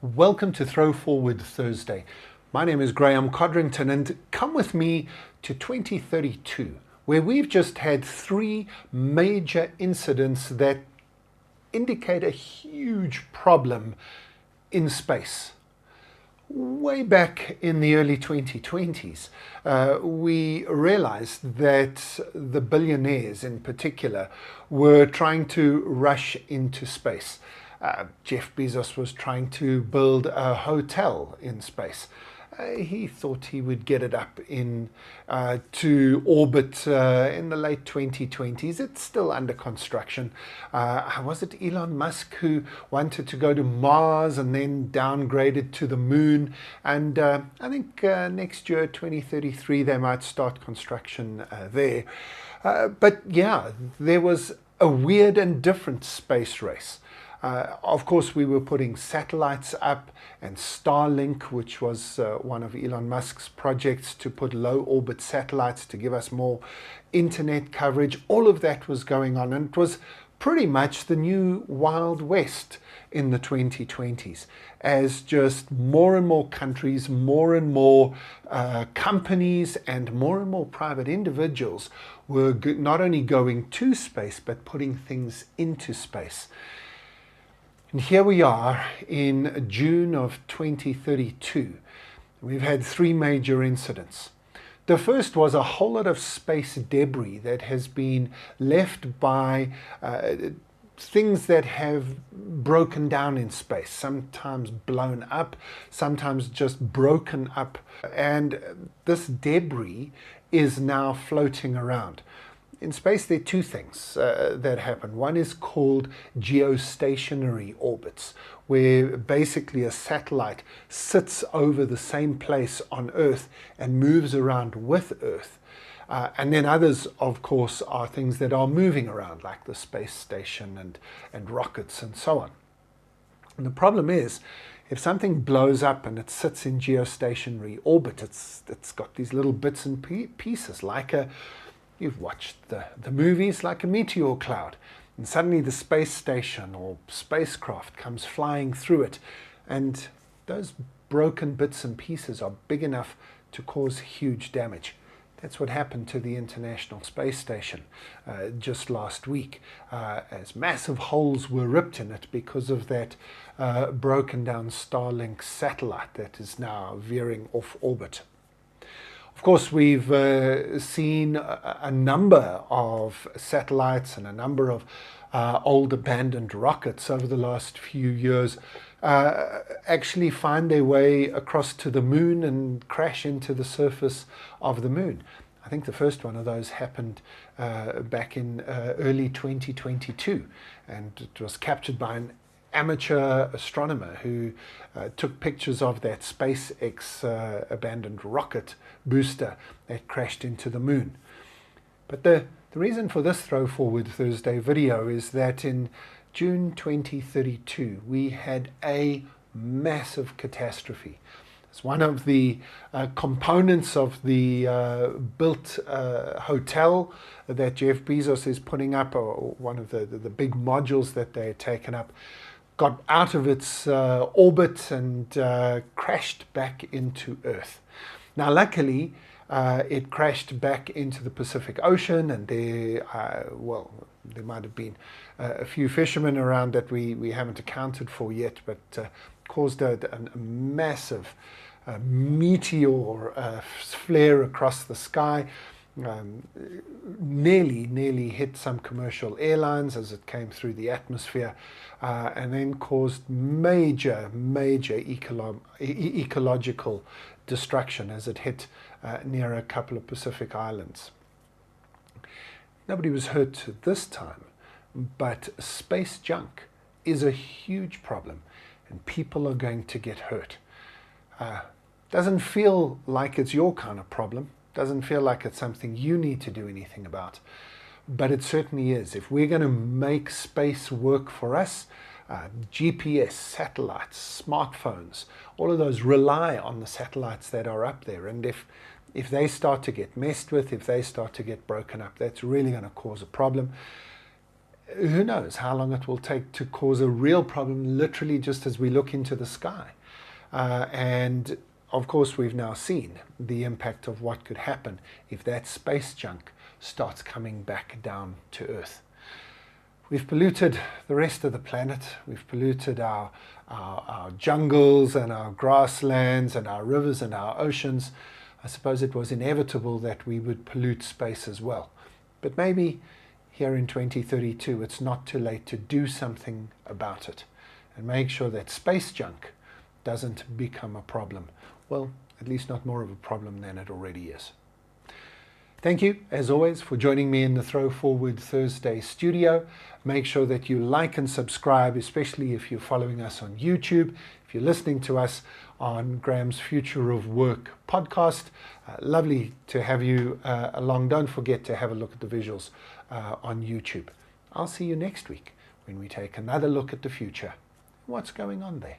Welcome to Throwforward Thursday. My name is Graeme Codrington, and come with me to 2032, where we've just had three major incidents that indicate a huge problem in space. Way back in the early 2020s, we realized that the billionaires in particular were trying to rush into space. Jeff Bezos was trying to build a hotel in space. He thought he would get it up to orbit in the late 2020s. It's still under construction. Was it Elon Musk who wanted to go to Mars and then downgraded to the moon? And I think next year, 2033, they might start construction there. But yeah, there was a weird and different space race. Of course, we were putting satellites up, and Starlink, which was one of Elon Musk's projects to put low orbit satellites to give us more internet coverage. All of that was going on, and it was pretty much the new Wild West in the 2020s, as just more and more countries, more and more companies, and more private individuals were not only going to space, but putting things into space. And here we are in June of 2032. We've had three major incidents. The first was a whole lot of space debris that has been left by things that have broken down in space, sometimes blown up, sometimes just broken up. And this debris is now floating around. In space, there are two things that happen. One is called geostationary orbits, where basically a satellite sits over the same place on Earth and moves around with Earth. And then others, of course, are things that are moving around, like the space station and rockets and so on. And the problem is, if something blows up and it sits in geostationary orbit, it's got these little bits and pieces, like you've watched the movies, like a meteor cloud, and suddenly the space station or spacecraft comes flying through it, and those broken bits and pieces are big enough to cause huge damage. That's what happened to the International Space Station just last week, as massive holes were ripped in it because of that broken down Starlink satellite that is now veering off orbit. Of course, we've seen a number of satellites and a number of old abandoned rockets over the last few years actually find their way across to the moon and crash into the surface of the moon. I think the first one of those happened back in early 2022, and it was captured by an amateur astronomer who took pictures of that SpaceX abandoned rocket booster that crashed into the moon. But the reason for this Throwforward Thursday video is that in June 2032 we had a massive catastrophe. It's one of the components of the built hotel that Jeff Bezos is putting up, or one of the big modules that they're taken up, got out of its orbit and crashed back into Earth. Now, luckily, it crashed back into the Pacific Ocean, and there might have been a few fishermen around that we haven't accounted for yet, but caused a massive meteor flare across the sky. Nearly hit some commercial airlines as it came through the atmosphere, and then caused major ecological destruction as it hit near a couple of Pacific islands. Nobody was hurt this time, but space junk is a huge problem, and people are going to get hurt. Doesn't feel like it's your kind of problem. Doesn't feel like it's something you need to do anything about, but it certainly is. If we're going to make space work for us, GPS, satellites, smartphones, all of those rely on the satellites that are up there. And if they start to get messed with, if they start to get broken up, that's really going to cause a problem. who knows how long it will take to cause a real problem, literally just as we look into the sky. And of course, we've now seen the impact of what could happen if that space junk starts coming back down to Earth. We've polluted the rest of the planet. We've polluted our jungles and our grasslands and our rivers and our oceans. I suppose it was inevitable that we would pollute space as well. But maybe here in 2032, it's not too late to do something about it and make sure that space junk doesn't become a problem. Well, at least not more of a problem than it already is. Thank you, as always, for joining me in the Throw Forward Thursday studio. Make sure that you like and subscribe, especially if you're following us on YouTube, if you're listening to us on Graeme's Future of Work podcast. Lovely to have you along. Don't forget to have a look at the visuals on YouTube. I'll see you next week when we take another look at the future. What's going on there?